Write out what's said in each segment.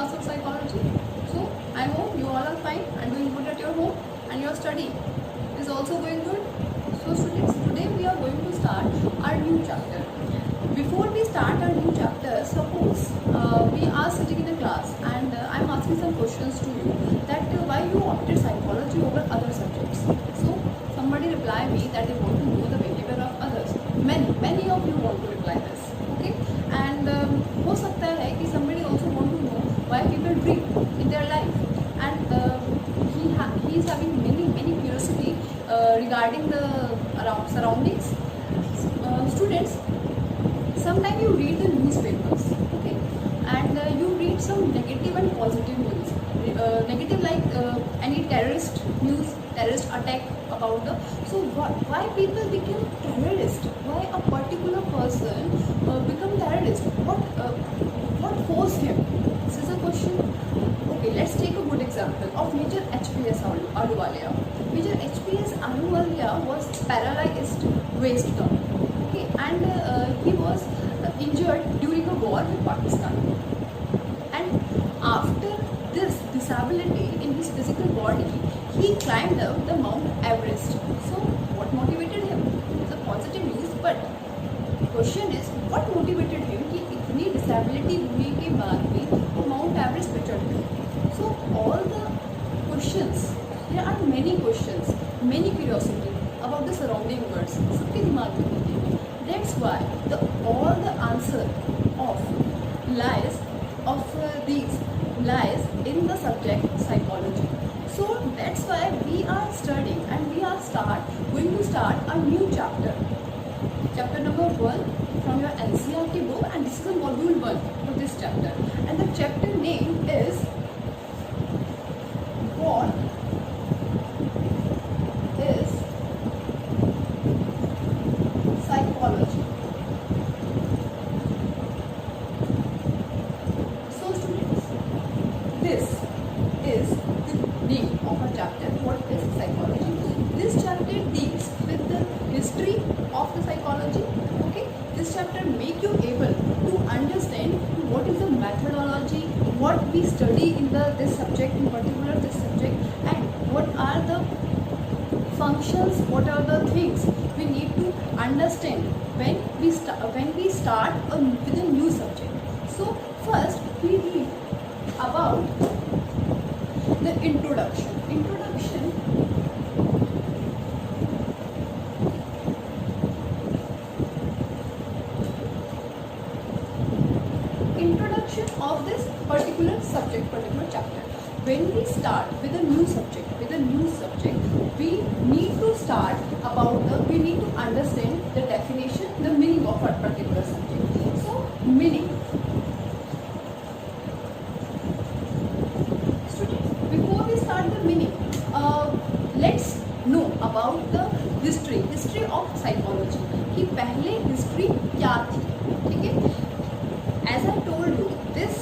class of psychology. So I hope you all are fine and doing good at your home, and your study is also going good. So students, today we are going to start our new chapter. Before we start our new chapter, suppose we are sitting in a class and I am asking some questions to you that why you opted psychology over other subjects. So somebody reply me that they want to know the behavior of others. Many of you want to reply this, okay? And हो सकता है कि somebody also want to know why people dream in their life, and he is having many curiosity regarding the surroundings. Students, sometimes you read the newspapers, okay, and you read some negative and positive news. Negative like any terrorist news, terrorist attack about the. So why people become terrorist? Why a particular person become terrorist? What forced him? This is a question. Okay, let's take a good example of Major HPS Ahluwalia. Major HPS Ahluwalia was paralyzed waist down. Okay, and he was injured during a war with Pakistan. And after this disability in his physical body, he climbed up the Mount Everest. So what motivated him? It's a positive news, but question is what motivated him कि इतनी disability होने के बाद भी वो Mount Everest पे चढ़ गए. So all the questions, there are many questions, many curiosity about the surrounding worlds. सबके दिमाग में होती है. That's why all the answer of these lies in the subject psychology. So that's why we are studying and we are going to start a new chapter. Chapter number 1 from your NCERT book, and this is a module 1 for this chapter. And the chapter name is What is Psychology? So students, this is the name of our chapter, What is Psychology? This chapter deals with the history of the psychology. Okay, this chapter make you able to understand what is the methodology, what we study in this subject, in particular this subject, and what are the functions, what are the things we need to understand when we start with a new subject. So first we read about the introduction. Introduction of this particular subject, particular chapter. When we start with a new subject, we need to start we need to understand the definition, the meaning of a particular subject. So meaning. Students, before we start the meaning, let's know about the history of psychology. कि पहले history क्या थी, ठीक है? As I told you, this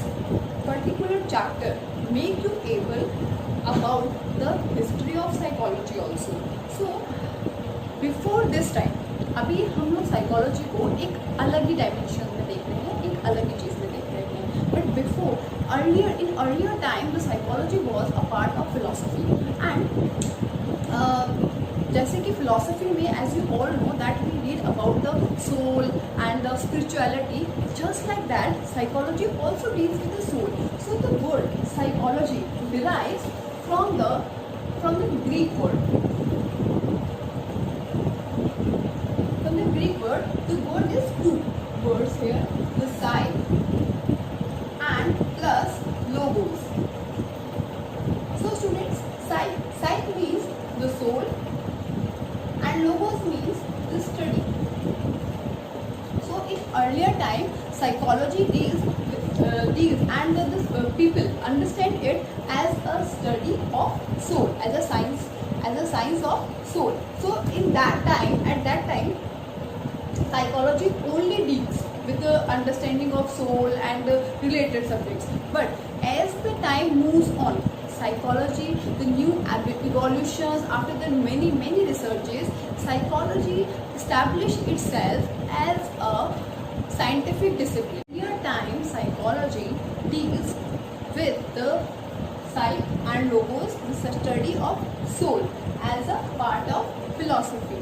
particular chapter make you able about the history of psychology also. So before this time, अभी हम लोग psychology को एक अलग ही dimension में देख रहे हैं, एक अलग ही चीज़ में देख रहे हैं. But before, in earlier time, the psychology was a part of philosophy. And जैसे कि philosophy में, as you all know, that we read about the soul and the spirituality. Just like that, psychology also deals with the soul. So the word psychology derives from the Greek word. From the Greek word, the word is two words here, the psy and plus logos. So students, psy means the soul and logos means the study. So in earlier time, psychology deals and the people understand it as a study of soul, as a science of soul. So at that time, psychology only deals with the understanding of soul and related subjects. But as the time moves on, psychology, the new evolutions, after the many researches, psychology established itself as a scientific discipline. Earlier time, psychology deals with the psych and logos, the study of soul as a part of philosophy.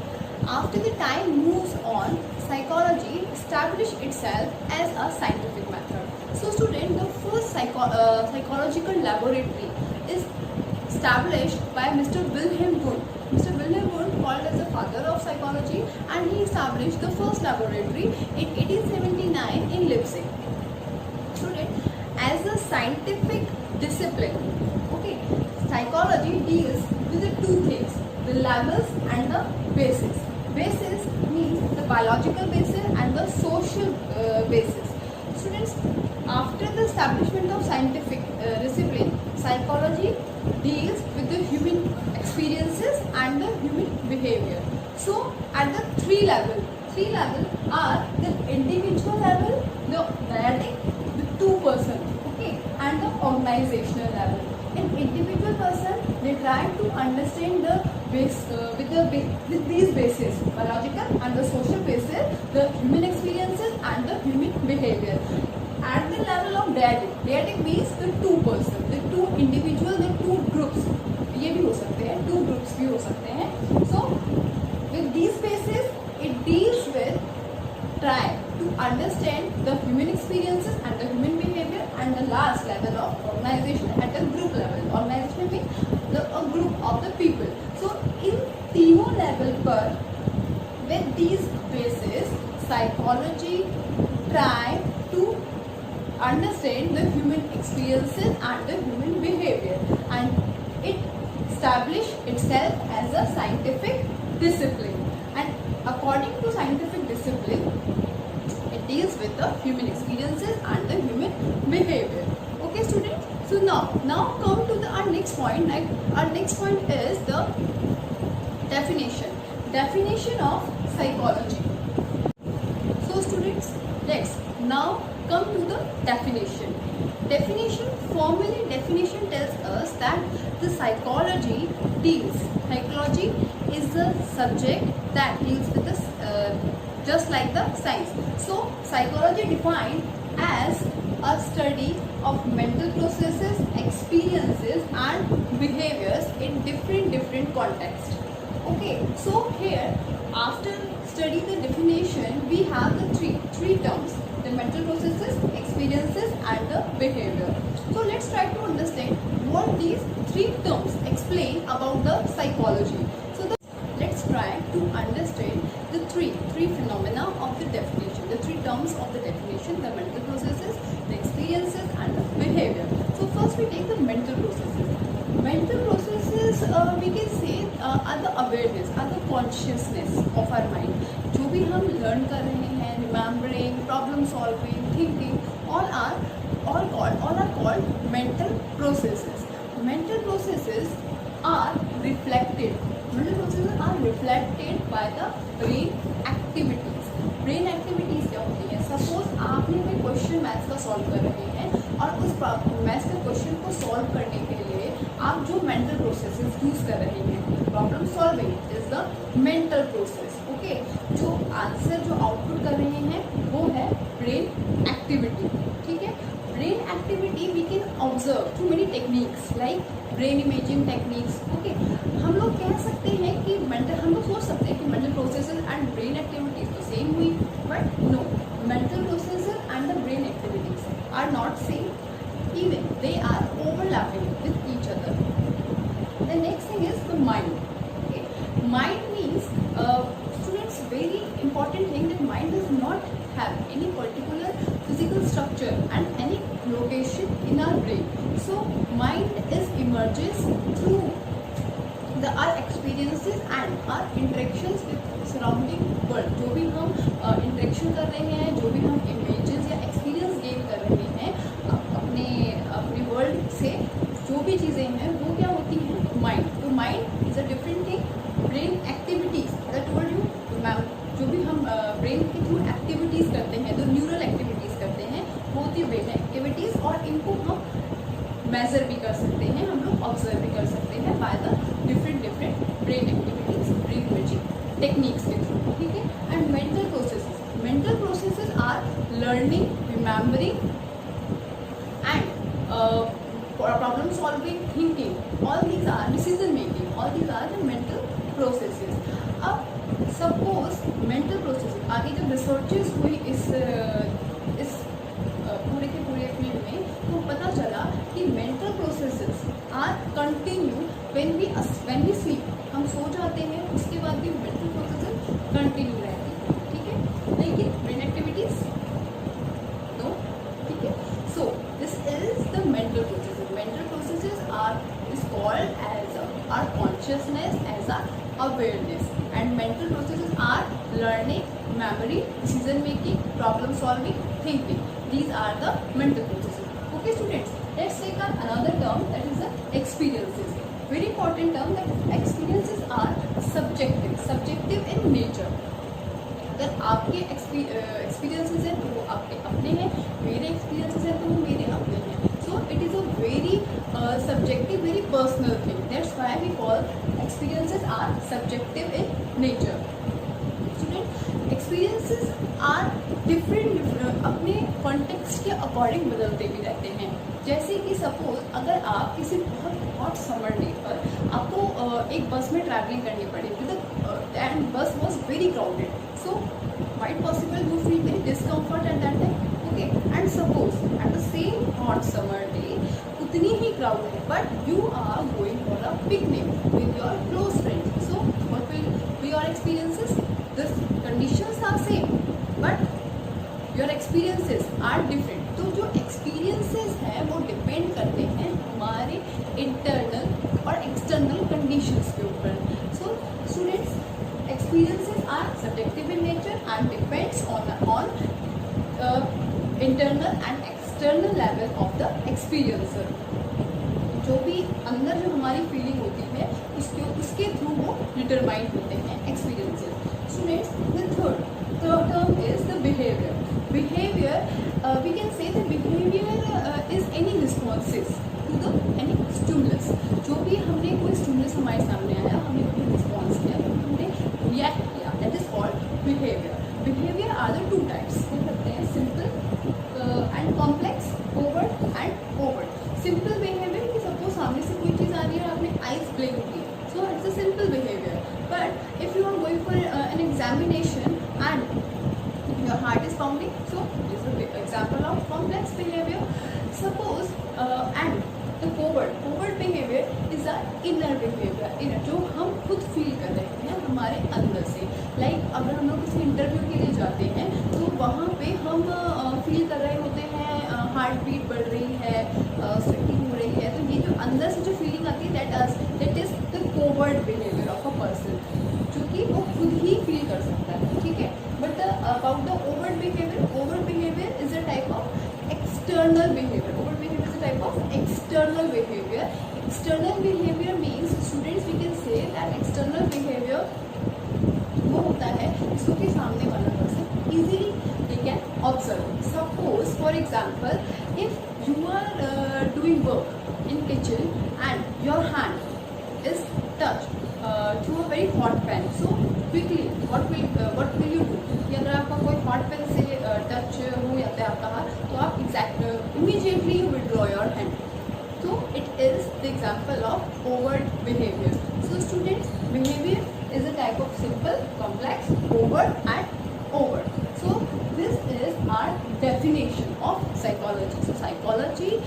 After the time moves on, psychology established itself as a scientific method. So student, the first psychological laboratory is established by Mr. Wilhelm Wundt. Mr. Wilhelm Wundt, called as the father of psychology, and he established the first laboratory in 1879 in Leipzig. Student, as a scientific discipline, okay, psychology deals with the two things, the levels and the basis. Basis means the biological basis and the social basis. Students, after the establishment of scientific discipline, psychology deals with the human experiences and the human behavior. So at the three level are the individual level, the dyadic, the two person, okay, and the organizational level. In individual person, they try to understand the base with these bases, biological and the social basis, the human experiences and the human behavior. At the level of dyadic means the two person, the two individual, the two groups, ये भी हो सकते हैं, two groups भी हो सकते हैं. So with these bases, it deals with try to understand the human experiences and the human behavior, and the last level of organization at the group level. Organization means a group of the people. So in तीनों level पर with these bases, psychology try to understand the human experiences and the human behavior, and it established itself as a scientific discipline. And according to scientific discipline, it deals with the human experiences and the human behavior. Okay, students. So now come to our next point. Like our next point is the definition of psychology. So students, let's now come to the definition. Formally definition tells us that the psychology is a subject that deals with this just like the science. So psychology defined as a study of mental processes, experiences and behaviors in different contexts. Okay, so here after study the definition, we have the three terms: the mental processes, experiences and the behavior. So let's try to understand what these three terms explain about the psychology. So let's try to understand the three phenomena of the definition, the three terms of the definition: the mental processes, the experiences and the behavior. So first we take the mental processes. Mental processes we can say are the awareness, are the consciousness of our mind. जो भी हम learn कर रहे हैं, remembering, problem solving, thinking, all are called mental processes. Mental processes are reflected by the brain activities. Brain activities क्या होती है? Suppose आपने कोई क्वेश्चन मैथ्स का सॉल्व कर रहे हैं और उस मैथ्स के क्वेश्चन को सॉल्व करने के लिए आप जो मेंटल प्रोसेसेस यूज कर रहे हैं, problem solving is the mental process. Okay, जो आंसर जो आउटपुट कर रहे हैं वो है ब्रेन एक्टिविटी. ठीक है, brain activity we can observe through many techniques like brain imaging techniques. Okay, हम लोग कह सकते हैं कि हम लोग सोच सकते हैं कि mental processes and brain activities तो सेम हुई, but no, mental processes and the brain activities are not same, even they are overlapping with each other. The next thing is the mind. Okay, mind means students, very important thing, that mind does not have any particular physical structure and any location in our brain. So mind is emerges through our experiences and our interactions with surrounding world. जो भी हम interaction कर रहे हैं, जो भी हम images या experience gain कर रहे हैं अपने वर्ल्ड से, जो भी चीज़ें हैं वो क्या होती हैं? माइंड. तो mind is a different thing. Brain activities that told you, जो भी हम ब्रेन के थ्रू एक्टिविटीज़ करते हैं, जो न्यूरल एक्टिविटीज़ करते हैं, वो होती है ब्रेन एक्टिविटीज़. और इनको हम मेजर भी कर सकते हैं, हम लोग ऑब्जर्व भी कर सकते हैं by the different brain activities, brain imaging techniques के थ्रू. ठीक है. And mental processes are learning, remembering and problem solving, thinking, all these are decision making, all these are the mental processes. अब suppose mental process आगे जब researches हुई इस पूरे के पूरे फील्ड में, तो पता चला कि mental processes are continue when we sleep. हम सो जाते हैं, उसके बाद भी मेंटल प्रोसेसेस कंटिन्यू रहती है. ठीक है, लेकिन ब्रेन एक्टिविटीज नो. ठीक है, so this is the mental processes. Mental processes are is called as our consciousness, as our awareness, and mental processes are learning, memory, decision making, problem solving, thinking. These are the mental processes. Okay students, let's take another term, that is the experiences. Very important term, that experiences are subjective in nature. अगर आपके experiences हैं तो वो आपके अपने हैं, मेरे experiences हैं तो वो मेरे अपने हैं. So it is a very subjective, very personal thing. That's why we call experiences are subjective in nature. Student, experiences are different अपने context के अकॉर्डिंग बदलते भी रहते हैं. जैसे कि सपोज अगर आप किसी बहुत हॉट समर डे पर आपको एक बस में ट्रैवलिंग करनी पड़ी and bus was very crowded, so might possible you feel very discomfort at that time. Okay, and suppose at the same hot summer day उतनी ही क्राउड है but you are going for a picnic with your close friends. So what will be your experiences? The conditions are same but your experiences are different. तो जो experiences हैं वो depend करते हैं हमारे इंटरनल और एक्सटर्नल कंडीशंस के ऊपर. So students, experiences are subjective in nature and depends on internal and external level of the experiencer. जो भी अंदर जो हमारी फीलिंग होती है उसके थ्रू वो डिटरमाइन होते हैं experiences. Students, the third term is the behavior. Behavior, we can say that behavior is any responses to the any stimulus. जो भी हमने कोई stimulus हमारे सामने आया, हमने कोई रिस्पॉन्स किया, हमने रिएक्ट किया, that is called behavior. Behavior are the two types. हो सकते हैं simple and complex, overt and overt. Simple behavior कि suppose सामने से कोई चीज़ आ रही है और आपने eyes blink की, so it's a simple behavior. But if you are going for an examination and your heart is pounding, so this is an example of complex behavior. Suppose and the covert behavior is our inner behavior. inner जो हम खुद feel कर रहे हैं हमारे अंदर से. Like अगर हम लोग किसी इंटरव्यू के लिए जाते हैं तो वहाँ पे हम फील कर रहे होते हैं, हार्ट बीट बढ़ रही है, स्वेटिंग हो रही है, तो ये जो अंदर से जो फीलिंग आती है that is the covert behaviour of a person, जो कि वो खुद ही फील कर सकता है. ठीक है, but about the overt behaviour is a type of external behavior. Overt behavior is a type of external behavior. External behavior means, students, we can say that external behavior वो होता है जिसको कि सामने वाला person easily they can observe. Suppose for example, if you are doing work in kitchen and your hand is touched to a very hot pan, so quickly what will you do? कि अगर आपका कोई hot pan से touch हो जाता है आपका हाथ, तो आप immediately you withdraw your hand. So it is the example of overt behavior. So students, behavior is a type of simple, complex, overt and overt. So this is our definition of psychology. So psychology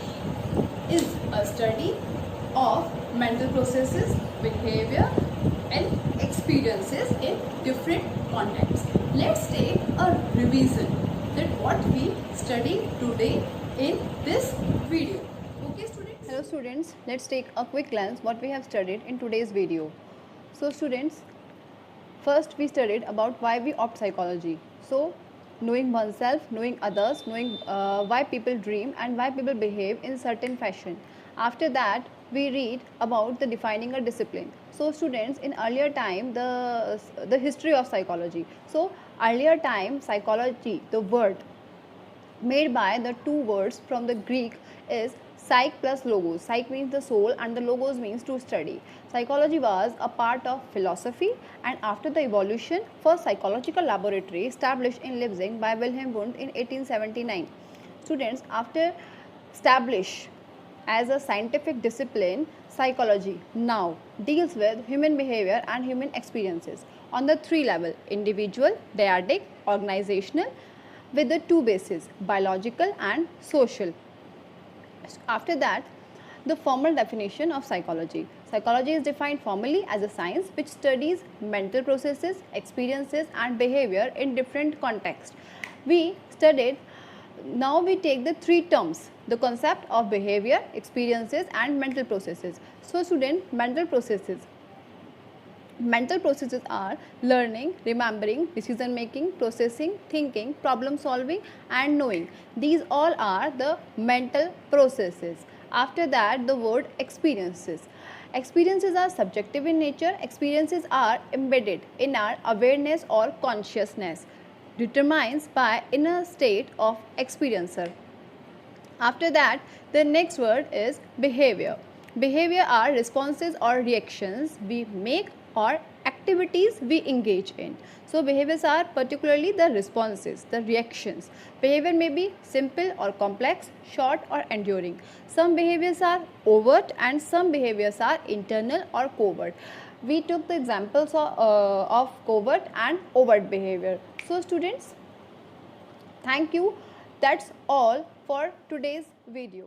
is a study of mental processes, behavior and experiences in different contexts. Let's take a revision that what we studied today in this video. Okay students? Hello students, let's take a quick glance what we have studied in today's video. So students, first we studied about why we opt psychology. So knowing oneself, knowing others, knowing why people dream and why people behave in certain fashion. After that we read about the defining a discipline. So students, in earlier time the history of psychology. So earlier time psychology, the word made by the two words from the Greek is psych plus logos. Psych means the soul and the logos means to study. Psychology was a part of philosophy, and after the evolution, first psychological laboratory established in Leipzig by Wilhelm Wundt in 1879. Students, after establish as a scientific discipline, psychology now deals with human behavior and human experiences on the three level: individual, dyadic, organizational, with the two bases: biological and social. After that, the formal definition of psychology. Psychology is defined formally as a science which studies mental processes, experiences, and behavior in different contexts. We studied, now we take the three terms: the concept of behavior, experiences, and mental processes. So, student, mental processes. Mental processes are learning, remembering, decision making, processing, thinking, problem solving, and knowing. These all are the mental processes. After that, the word experiences. Experiences are subjective in nature. Experiences are embedded in our awareness or consciousness, determined by inner state of experiencer. After that, the next word is behavior. Behavior are responses or reactions we make or activities we engage in. So, behaviors are particularly the responses, the reactions. Behavior may be simple or complex, short or enduring. Some behaviors are overt and some behaviors are internal or covert. We took the examples of covert and overt behavior. So, students, thank you. That's all for today's video.